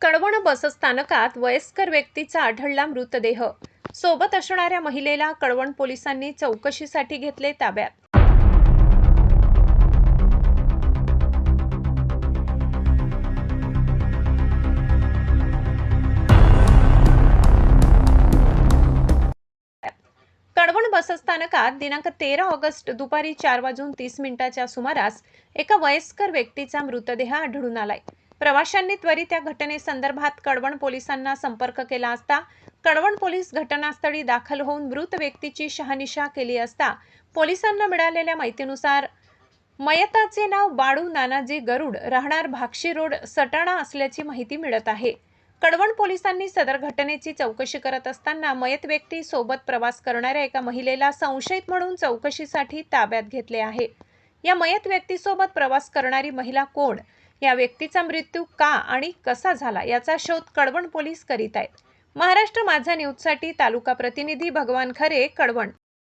कळवण बसस्थानकात वयस्कर व्यक्तीचा आढळला मृतदेह. सोबत असणाऱ्या महिलेला कळवण पोलिसांनी चौकशीसाठी घेतले ताब्यात. कळवण बसस्थानकात दिनांक 13 ऑगस्ट दुपारी 4:30 सुमारास एका वयस्कर व्यक्तीचा मृतदेह आढळून आलाय. प्रवाशांनी त्वरित या घटनेसंदर्भात कळवण पोलिसांना संपर्क केला असता कळवण पोलीस घटनास्थळी दाखल होऊन मृत व्यक्तीची शहानिशा केली असता पोलिसांना मिळालेल्या माहितीनुसार मयताचे नाव बाळू नानाजी गरुड, राहणार भाक्षी रोड, सटाणा असल्याची माहिती मिळत आहे. कळवण पोलिसांनी सदर घटनेची चौकशी करत असताना मयत व्यक्ती सोबत प्रवास करणाऱ्या एका महिलेला संशयित म्हणून चौकशीसाठी ताब्यात घेतले आहे. या मयत व्यक्तीसोबत प्रवास करणारी महिला कोण, या व्यक्तीचा मृत्यू का आणि कसा झाला याचा शोध कळवण पोलीस करीत आहेत. महाराष्ट्र माझा न्यूजसाठी तालुका प्रतिनिधी भगवान खरे, कळवण.